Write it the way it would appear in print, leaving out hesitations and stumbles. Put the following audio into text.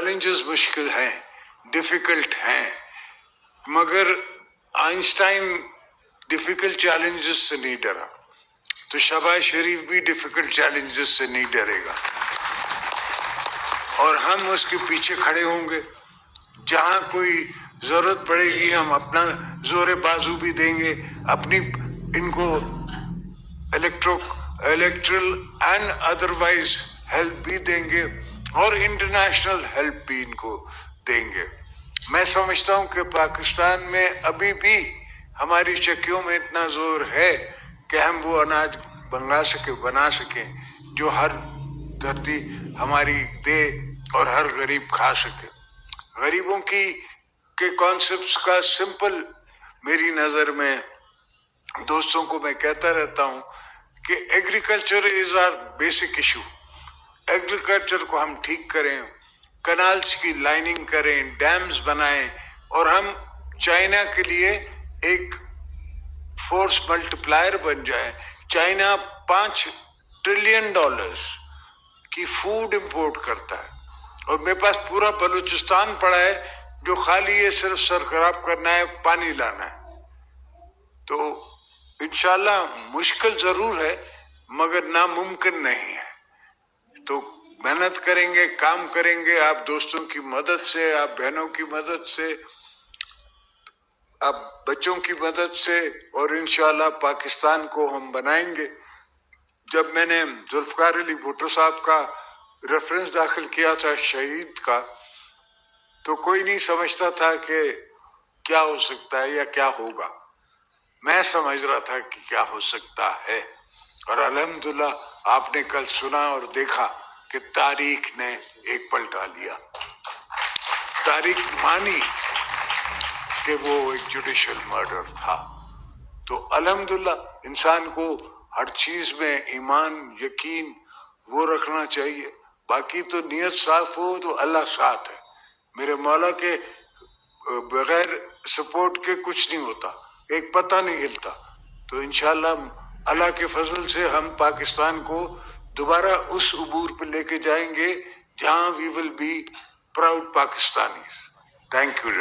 Challenges मुश्किल हैं, difficult हैं, मगर आइंस्टाइन डिफिकल्ट चैलेंजेस से नहीं डरा, तो शहबाज शरीफ भी डिफिकल्ट चैलेंजेस से नहीं डरेगा और हम उसके पीछे खड़े होंगे। जहां कोई जरूरत पड़ेगी हम अपना जोरे बाजू भी देंगे, अपनी इनको इलेक्ट्रल एंड अदरवाइज हेल्प भी देंगे और इंटरनेशनल हेल्प भी इनको देंगे। मैं समझता हूं कि पाकिस्तान में अभी भी हमारी चक्कियों में इतना जोर है कि हम वो अनाज बना सकें जो हर धरती हमारी दे और हर गरीब खा सके। गरीबों के कॉन्सेप्ट्स का सिंपल मेरी नज़र में दोस्तों को मैं कहता रहता हूं कि agriculture is our basic issue. Agriculture को हम ठीक करें, कनाल्स की लाइनिंग करें, डैम्स बनाएं और हम चाइना के लिए एक फोर्स मल्टीप्लायर बन जाए। चाइना $5 ट्रिलियन की फूड इंपोर्ट करता है और मेरे पास पूरा बलूचिस्तान पड़ा है जो खाली ये सिर्फ सर खराब करना है, पानी लाना है। तो इंशाल्लाह मुश्किल जरूर है मगर नामुमकिन नहीं है। तो मेहनत करेंगे, काम करेंगे, आप दोस्तों की मदद से, आप बहनों की मदद से, आप बच्चों की मदद से, और इंशाल्लाह पाकिस्तान को हम बनाएंगे। जब मैंने जुल्फकार अली भुट्टो साहब का रेफरेंस दाखिल किया था शहीद का, तो कोई नहीं समझता था कि क्या हो सकता है या क्या होगा। मैं समझ रहा था कि क्या हो सकता है और अल्हम्दुलिल्लाह आपने कल सुना और देखा कि तारीख ने एक पलटा लिया। तारीख मानी कि वो एक जुडिशियल मर्डर था। तो अल्हम्दुलिल्लाह इंसान को हर चीज में ईमान, यकीन वो रखना चाहिए। बाकी तो नियत साफ हो तो अल्लाह साथ है। मेरे मौला के बगैर सपोर्ट के कुछ नहीं होता, एक पता नहीं हिलता। तो इंशाल्लाह अल्लाह के फजल से हम पाकिस्तान को दोबारा उस उबूर पे लेके जाएंगे जहां we will be proud Pakistani. Thank you.